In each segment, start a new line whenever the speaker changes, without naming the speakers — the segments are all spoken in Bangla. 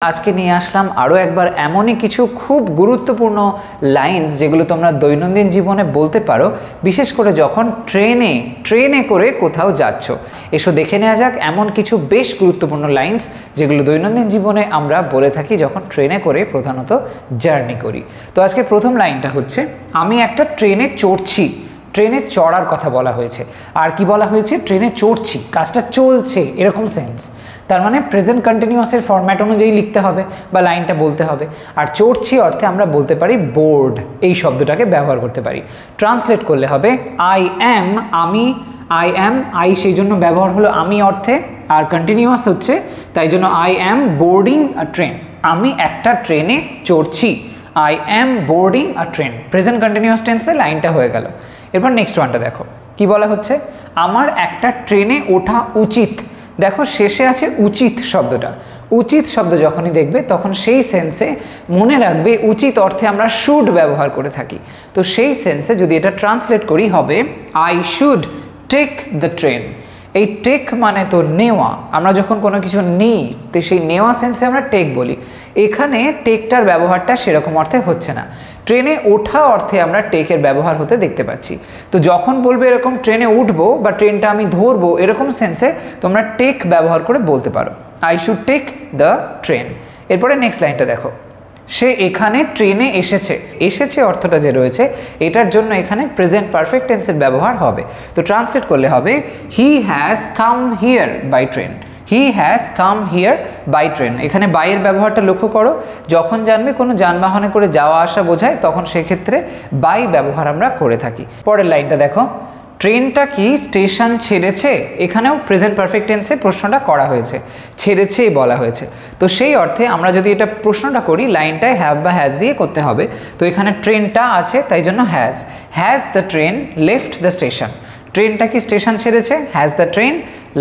আজকে নিয়ে আসলাম আরও একবার এমনই কিছু খুব গুরুত্বপূর্ণ লাইনস যেগুলো তোমরা দৈনন্দিন জীবনে বলতে পারো, বিশেষ করে যখন ট্রেনে করে কোথাও যাচ্ছ। এসো দেখে নেওয়া যাক এমন কিছু বেশ গুরুত্বপূর্ণ লাইনস যেগুলো দৈনন্দিন জীবনে আমরা বলে থাকি যখন ট্রেনে করে প্রধানত জার্নি করি। তো আজকে প্রথম লাইনটা হচ্ছে, আমি একটা ট্রেনে চড়ছি। ট্রেনে চড়ার কথা বলা হয়েছে, আর কি বলা হয়েছে, ট্রেনে চড়ছি, কাজটা চলছে, এরকম সেন্স। তার মানে প্রেজেন্ট কন্টিনিউয়াসের ফরম্যাট অনুযায়ী লিখতে হবে বা লাইনটা বলতে হবে। আর চড়ছি অর্থে আমরা বলতে পারি বোর্ড, এই শব্দটাকে ব্যবহার করতে পারি। ট্রান্সলেট করলে হবে আই অ্যাম, আমি, আই সেই জন্য ব্যবহার হলো আমি অর্থে, আর কন্টিনিউয়াস হচ্ছে তাই জন্য I am boarding a train. আমি একটা ট্রেনে চড়ছি, I am boarding a train. Present continuous টেন্সে লাইনটা হয়ে গেল। এরপর নেক্সট ওয়ানটা দেখো কি বলা হচ্ছে, আমার একটা ট্রেনে ওঠা উচিত। দেখো শেষে আছে উচিত শব্দটা। উচিত শব্দ যখনই দেখবে তখন সেই সেন্সে মনে রাখবে উচিত অর্থে আমরা শুড ব্যবহার করে থাকি। তো সেই সেন্সে যদি এটা ট্রান্সলেট করি হবে I should take the train. এই টেক মানে তো নেওয়া, আমরা যখন কোনো কিছু নিই তো সেই নেওয়া সেন্সে আমরা টেক বলি। এখানে টেকটার ব্যবহারটা সেরকম অর্থে হচ্ছে না, ট্রেনে ওঠা অর্থে আমরা টেকের ব্যবহার হতে দেখতে পাচ্ছি। তো যখন বলবে এরকম ট্রেনে উঠবো বা ট্রেনটা আমি ধরবো, এরকম সেন্সে তোমরা টেক ব্যবহার করে বলতে পারো, I should take the train. এরপরে নেক্সট লাইনটা দেখো, সে এখানে ট্রেনে এসেছে। এসেছে অর্থটা যে রয়েছে এটার জন্য এখানে প্রেজেন্ট পারফেক্ট টেন্সের ব্যবহার হবে। তো ট্রান্সলেট করলে হবে he has come here by train. He has come here by train. এখানে বাইয়ের ব্যবহারটা লক্ষ্য করো, যখন জানবে কোনো যানবাহনে করে যাওয়া আসা বোঝায় তখন সেক্ষেত্রে বাই ব্যবহার আমরা করে থাকি। পরের লাইনটা দেখো, ট্রেনটা কি স্টেশন ছেড়েছে। এখানেও প্রেজেন্ট পারফেক্ট টেন্সে প্রশ্নটা করা হয়েছে, ছেড়েছে বলা হয়েছে। তো সেই অর্থে আমরা যদি এটা প্রশ্নটা করি লাইনটায় হ্যাভ বা হ্যাজ দিয়ে করতে হবে। তো এখানে ট্রেনটা আছে তাই জন্য has the train left the station. ট্রেনটা কি স্টেশন ছেড়েছে, has the train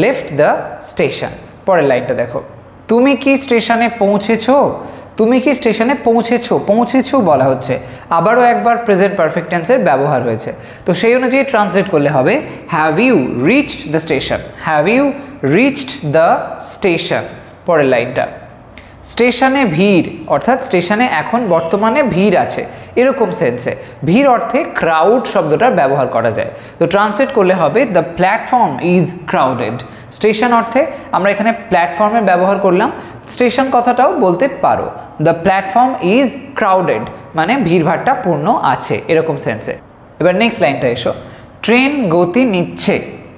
left the station. পরের লাইনটা দেখো, তুমি কি স্টেশনে পৌঁছেছো। তুমি কি স্টেশনে পৌঁছেছো বলা হচ্ছে, আবারও একবার প্রেজেন্ট পারফেক্ট টেন্সের ব্যবহার হয়েছে। তো সেই অনুযায়ী ট্রান্সলেট করলে হবে have you reached the station. Have you reached the station. পরের লাইনটা, স্টেশনে ভিড়, অর্থাৎ স্টেশনে এখন বর্তমানে ভিড় আছে, এরকম সেন্সে ভিড় অর্থে ক্রাউড শব্দটার ব্যবহার করা যায়। তো ট্রান্সলেট করলে হবে the platform is crowded. Station অর্থে আমরা এখানে প্ল্যাটফর্মে ব্যবহার করলাম, স্টেশন কথাটাও বলতে পারো। দ্য প্ল্যাটফর্ম ইজ ক্রাউডেড মানে ভিড়ভাড়টা পূর্ণ আছে, এরকম সেন্সে। এবার নেক্সট লাইনটা এসো, ট্রেন গতি নিচ্ছে,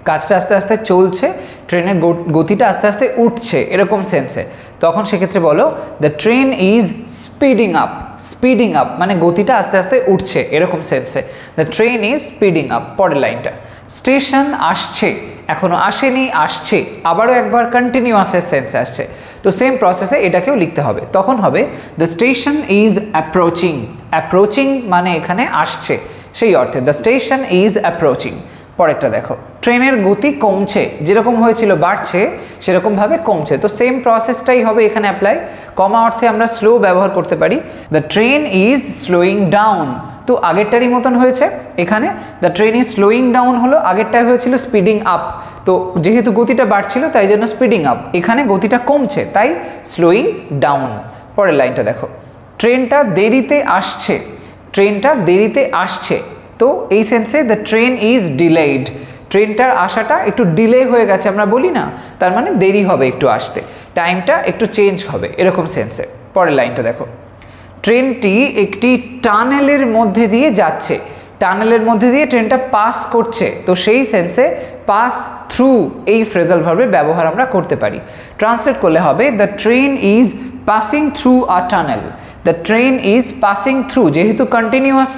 কাজটা আস্তে আস্তে চলছে, ট্রেনের গতিটা আস্তে আস্তে উঠছে, এরকম সেন্সে। তখন সেক্ষেত্রে বলো the train is speeding up. Speeding up মানে গতিটা আস্তে আস্তে উঠছে, এরকম সেন্সে। The train is speeding up. পরের লাইনটা, স্টেশন আসছে, এখনো আসেনি, আসছে, আবারও একবার কন্টিনিউয়াসের সেন্সে আসছে। তো সেম প্রসেসে এটাকেও লিখতে হবে, তখন হবে the station is approaching. Approaching মানে এখানে আসছে, সেই অর্থে দ্য স্টেশন ইজ অ্যাপ্রোচিং। পরেরটা দেখো, ট্রেনের গতি কমছে, যেরকম হয়েছিল বাড়ছে সেরকমভাবে কমছে। তো সেম প্রসেসটাই হবে এখানে অ্যাপ্লাই। কমা অর্থে আমরা স্লো ব্যবহার করতে পারি, the train is slowing down. তো আগেরটারই মতন হয়েছে, এখানে the train is slowing down হলো, আগেরটাই হয়েছিল স্পিডিং আপ। তো যেহেতু গতিটা বাড়ছিল তাই জন্য স্পিডিং আপ, এখানে গতিটা কমছে তাই স্লোয়িং ডাউন। পরের লাইনটা দেখো, ট্রেনটা দেরিতে আসছে। ট্রেনটা দেরিতে আসছে, তো এই সেন্সে দ্য ট্রেন ইজ ডিলেইড। ট্রেনটার আসাটা একটু ডিলে হয়ে গেছে আমরা বলি না, তার মানে দেরি হবে একটু আসতে, টাইমটা একটু চেঞ্জ হবে, এরকম সেন্সে। পরের লাইনটা দেখো, ট্রেনটি একটি টানেলের মধ্যে দিয়ে যাচ্ছে। টানেলের মধ্যে দিয়ে ট্রেনটা পাস করছে, তো সেই সেন্সে পাস থ্রু এই ফ্রেজাল ভার্বের ব্যবহার আমরা করতে পারি। ট্রান্সলেট করলে হবে the train is passing through a tunnel. The train is passing through, যেহেতু কন্টিনিউয়াস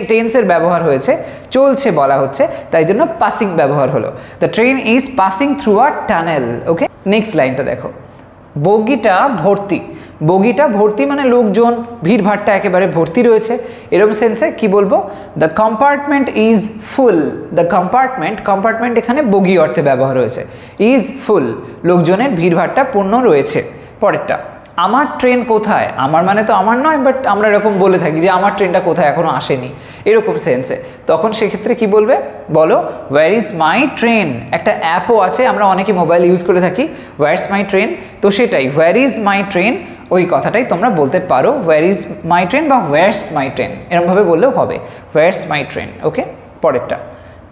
টেন্সের ব্যবহার হয়েছে, চলছে বলা হচ্ছে, তাই জন্য পাসিং ব্যবহার হলো। The train is passing through a tunnel. Okay, next লাইনটা দেখো, বগিটা ভর্তি। বগিটা ভর্তি মানে লোকজন, ভিড়ভাড়টা একেবারে ভর্তি রয়েছে, এরকম সেন্সে কি বলবো, the compartment is full. The compartment এখানে বগি অর্থে ব্যবহার হয়েছে, ইজ ফুল, লোকজনের ভিড়ভাড়টা পূর্ণ রয়েছে। পরেরটা, আমার ট্রেন কোথায়। আমার মানে তো আমার নয়, বাট আমরা এরকম বলে থাকি যে আমার ট্রেনটা কোথায়, এখনো আসেনি, এরকম সেন্সে। তখন সেক্ষেত্রে কি বলবে, বলো ওয়্যার ইজ মাই ট্রেন। একটা অ্যাপও আছে, আমরা অনেকে মোবাইল ইউজ করে থাকি, ওয়্যার ইজ মাই ট্রেন। তো সেটাই, ওয়্যার ইজ মাই ট্রেন ওই কথাটাই তোমরা বলতে পারো ওয়্যার ইজ মাই ট্রেন বা ওয়্যারস মাই ট্রেন, এরকমভাবে বললেও হবে, ওয়্যারস মাই ট্রেন। ওকে, পরেরটা,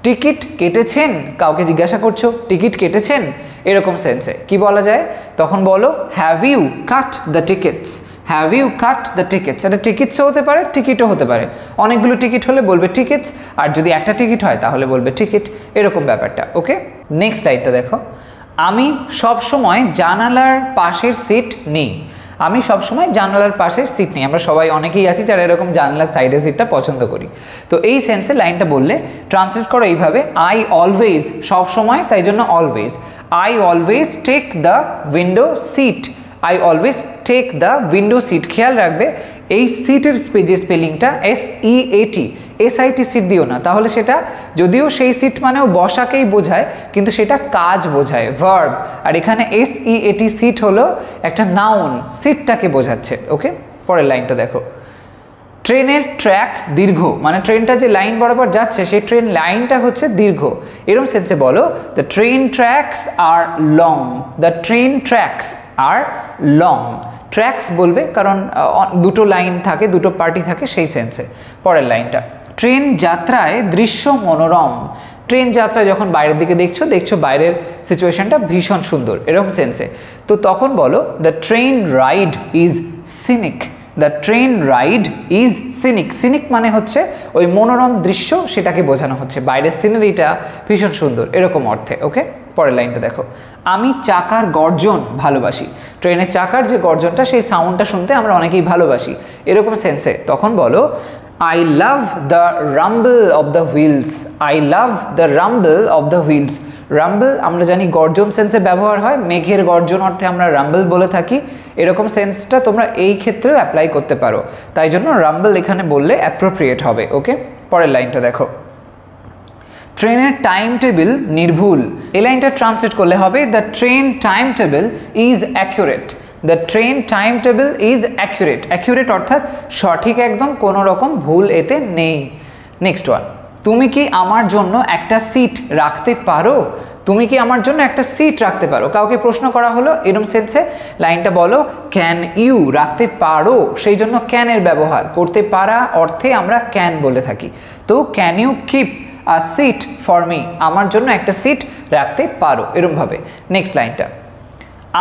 টিকিট কেটেছেন, কাউকে জিজ্ঞাসা করছো টিকিট কেটেছেন, এরকম সেন্সে কি বলা যায়, তখন বলো have you cut the tickets, have you cut the tickets. এটা টিকিটসও হতে পারে, টিকিটও হতে পারে, অনেকগুলো টিকিট হলে বলবে টিকিটস, আর যদি একটা টিকিট হয় তাহলে বলবে টিকিট, এরকম ব্যাপারটা। ওকে, নেক্সট লাইনটা দেখো, আমি সব সময় জানালার পাশের সিট নিই, আমি সবসময় জানালার পাশের সিট নিই, আমরা সবাই অনেকেই আছি যারা এরকম জানালার সাইডের সিটটা পছন্দ করি। তো এই সেন্সে লাইনটা বললে ট্রান্সলেট করো এইভাবে, আই অলওয়েজ, সবসময়, তাই জন্য always, I always take the window seat, I always take the window seat. খেয়াল রাখবে এই সিটের যে স্পেলিংটা SEAT, SIT সিট দিও না, তাহলে সেটা যদিও সেই সিট মানেও বসাকেই বোঝায় কিন্তু সেটা কাজ বোঝায়, ভার্ব, আর এখানে SEAT সিট হলো একটা নাউন, সিটটাকে বোঝাচ্ছে। ওকে, পরের লাইনটা দেখো, ট্রেনের ট্র্যাক দীর্ঘ, মানে ট্রেনটা যে লাইন বরাবর যাচ্ছে সেই ট্রেন লাইনটা হচ্ছে দীর্ঘ, এরকম সেন্সে বলো the train tracks are long, the train tracks are long. Tracks বলবে কারণ দুটো লাইন থাকে, দুটো পার্টি থাকে, সেই সেন্সে। পরের লাইনটা, ট্রেন যাত্রায় দৃশ্য মনোরম, ট্রেন যাত্রা যখন বাইরের দিকে দেখছো বাইরের সিচুয়েশনটা ভীষণ সুন্দর, এরকম সেন্সে। তো তখন বলো the train ride is scenic, the train ride is scenic, scenic মানে হচ্ছে ওই মনোরম দৃশ্য, সেটাকে বোঝানো হচ্ছে, বাইরের সিনারিটা ভীষণ সুন্দর, এরকম অর্থে। ওকে, পরের লাইনটা দেখো, আমি চাকার গর্জন ভালোবাসি, ট্রেনের চাকার যে গর্জনটা সেই সাউন্ডটা শুনতে আমরা অনেকেই ভালোবাসি, এরকম সেন্সে। তখন বলো I love the rumble of the wheels, I love the rumble of the wheels। Rumble আমরা জানি গর্জন সেন্সে ব্যবহার হয়, মেঘের গর্জন অর্থে আমরা রাম্বল বলে থাকি, এরকম সেন্সটা তোমরা এই ক্ষেত্রেও অ্যাপ্লাই করতে পারো, তাই জন্য রাম্বল এখানে বললে অ্যাপ্রোপ্রিয়েট হবে। ওকে, পরের লাইনটা দেখো, ট্রেনের টাইম টেবিল নির্ভুল, এই লাইনটা ট্রান্সলেট করলে হবে the train time table is accurate, the train time table is accurate, accurate অর্থাৎ সঠিক একদম, কোনো রকম ভুল এতে নেই। নেক্সট ওয়ান, তুমি কি আমার জন্য একটা সিট রাখতে পারো, তুমি কি আমার জন্য একটা সিট রাখতে পারো, কাউকে প্রশ্ন করা হলো, এরকম সেন্সে লাইনটা বলো ক্যান ইউ, রাখতে পারো সেই জন্য ক্যানের ব্যবহার, করতে পারা অর্থে আমরা ক্যান বলে থাকি। তো can you keep a seat for me, আমার জন্য একটা সিট রাখতে পারো, এরকমভাবে। নেক্সট লাইনটা,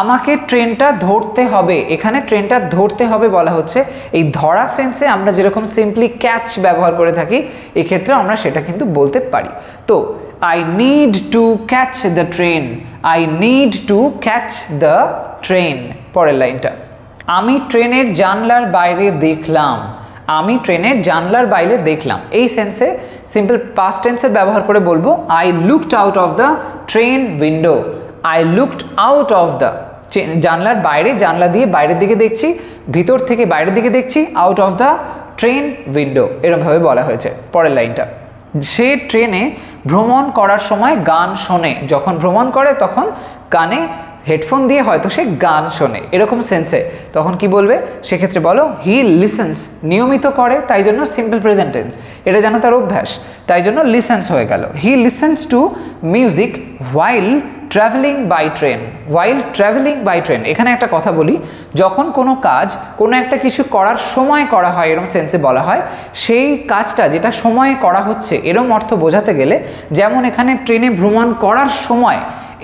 আমাকে ট্রেনটা ধরতে হবে, এখানে ট্রেনটা ধরতে হবে বলা হচ্ছে, এই ধরা সেন্সে আমরা যেরকম সিম্পলি ক্যাচ ব্যবহার করে থাকি এক্ষেত্রে আমরা সেটা কিন্তু বলতে পারি। তো I need to catch the train, I need to catch the train. পরের লাইনটা, আমি ট্রেনের জানলার বাইরে দেখলাম, আমি ট্রেনের জানলার বাইরে দেখলাম, এই সেন্সে সিম্পল পাস্ট টেন্সের ব্যবহার করে বলবো I looked out of the train window, I looked out of the, জানলার বাইরে, জানলা দিয়ে বাইরের দিকে দেখছি, ভিতর থেকে বাইরের দিকে দেখছি, out of the train window, এরকমভাবে বলা হয়েছে। পরের লাইনটা, সে ট্রেনে ভ্রমণ করার সময় গান শোনে, যখন ভ্রমণ করে তখন কানে হেডফোন দিয়ে হয়তো সে গান শোনে, এরকম সেন্সে তখন কি বলবে, সেক্ষেত্রে বলো হি লিসেন্স, নিয়মিত করে তাই জন্য সিম্পল প্রেজেন্ট টেন্স, এটা যেন তার অভ্যাস, তাই জন্য লিসেন্স হয়ে গেল। He listens to music while travelling by train, while travelling by train. এখানে একটা কথা বলি, যখন কোনো কাজ, কোনো একটা কিছু করার সময় করা হয়, এরকম সেন্সে বলা হয় সেই কাজটা যেটা সময়ে করা হচ্ছে, এরকম অর্থ বোঝাতে গেলে, যেমন এখানে ট্রেনে ভ্রমণ করার সময়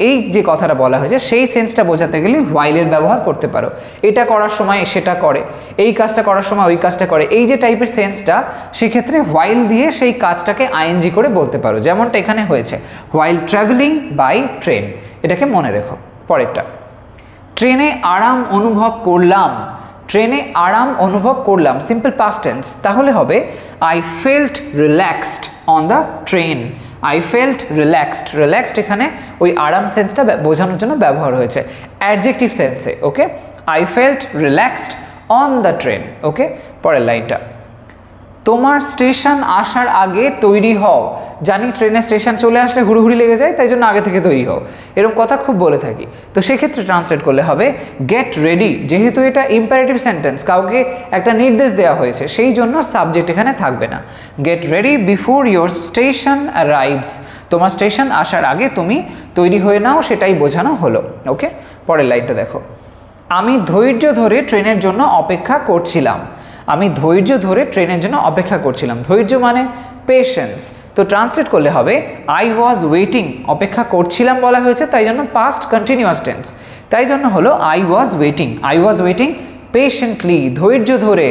এই যে কথাটা বলা হয়েছে সেই সেন্সটা বোঝাতে গেলে হোয়াইলের ব্যবহার করতে পারো, এটা করার সময় সেটা করে, এই কাজটা করার সময় ওই কাজটা করে, এই যে টাইপের সেন্সটা, সেক্ষেত্রে হোয়াইল দিয়ে সেই কাজটাকে আইএনজি করে বলতে পারো, যেমনটা এখানে হয়েছে হোয়াইল ট্রাভেলিং বাই ট্রেন, এটাকে মনে রেখো। পরেরটা, ট্রেনে আরাম অনুভব করলাম, ট্রেনে আরাম অনুভব করলাম, সিম্পল পাস্ট টেন্স, তাহলে হবে I felt relaxed on the train, I felt relaxed, relaxed এখানে ওই আরাম সেন্সটা বোঝানোর জন্য ব্যবহার হয়েছে অ্যাডজেক্টিভ সেন্সে। Okay, I felt relaxed on the train. Okay, পরের লাইনটা, তোমার স্টেশন আসার আগে তৈরি হও, জানি ট্রেনের স্টেশন চলে আসলে হুড়ুহুড়ি লেগে যায়, তাই জন্য আগে থেকে তৈরি হও, এরকম কথা খুব বলে থাকি। তো সেক্ষেত্রে ট্রান্সলেট করলে হবে গেট রেডি, যেহেতু এটা ইম্পারেটিভ সেন্টেন্স, কাউকে একটা নির্দেশ দেওয়া হয়েছে, সেই জন্য সাবজেক্ট এখানে থাকবে না। Get ready before your station arrives, তোমার স্টেশন আসার আগে তুমি তৈরি হয়ে নাও, সেটাই বোঝানো হলো। ওকে, পরের লাইনটা দেখো, আমি ধৈর্য ধরে ট্রেনের জন্য অপেক্ষা করছিলাম। আমি ধৈর্য ধরে ট্রেনের জন্য অপেক্ষা করছিলাম। ধৈর্য মানে পেশেন্স। তো ট্রান্সলেট করলে হবে আই ওয়াজ ওয়েটিং, অপেক্ষা করছিলাম বলা হয়েছে তাই জন্য পাস্ট কন্টিনিউয়াস টেন্স, তাই জন্য হলো I was waiting. I was waiting patiently, ধৈর্য ধরে,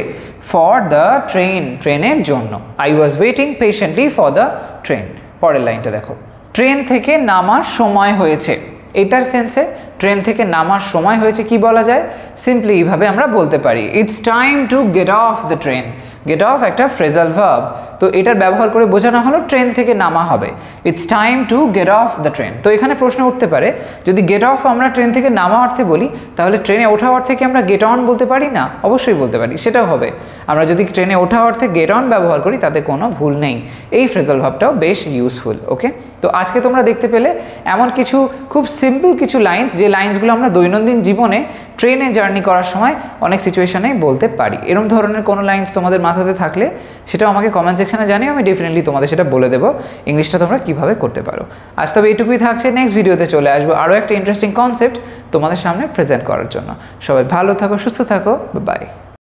ফর দ্য ট্রেন, ট্রেনের জন্য। I was waiting patiently for the train. পরের লাইনটা দেখো, ট্রেন থেকে নামার সময় হয়েছে। এটার সেন্সে ট্রেন থেকে নামার সময় হয়েছে কি বলা যায়? সিম্পলি এইভাবে আমরা বলতে পারি it's time to get off the train. Get off একটা ফ্রেজাল ভার্ব, তো এটার ব্যবহার করে বোঝানো হলো ট্রেন থেকে নামা হবে। It's time to get off the train. তো এখানে প্রশ্ন উঠতে পারে যদি গেট অফ আমরা ট্রেন থেকে নামা অর্থে বলি তাহলে ট্রেনে ওঠা অর্থে কি আমরা গেট অন বলতে পারি না? অবশ্যই বলতে পারি, সেটাও হবে। আমরা যদি ট্রেনে ওঠা অর্থে গেট অন ব্যবহার করি তাতে কোনো ভুল নেই। এই ফ্রেজাল ভার্বটাও বেশ ইউজফুল। ওকে, তো আজকে তোমরা দেখতে পেলে এমন কিছু খুব সিম্পল কিছু লাইন্স, যে লাইন্সগুলো আমরা দৈনন্দিন জীবনে ট্রেনে জার্নি করার সময় অনেক সিচুয়েশনে বলতে পারি। এরকম ধরনের কোনো লাইন্স তোমাদের মাথাতে থাকলে সেটাও আমাকে কমেন্ট সেকশনে জানিও, আমি ডেফিনেটলি তোমাদের সেটা বলে দেবো ইংলিশটা তোমরা কীভাবে করতে পারো। আজ তবে এইটুকুই থাকছে, নেক্সট ভিডিওতে চলে আসবো আরও একটা ইন্টারেস্টিং কনসেপ্ট তোমাদের সামনে প্রেজেন্ট করার জন্য। সবাই ভালো থাকো, সুস্থ থাকো, বাই।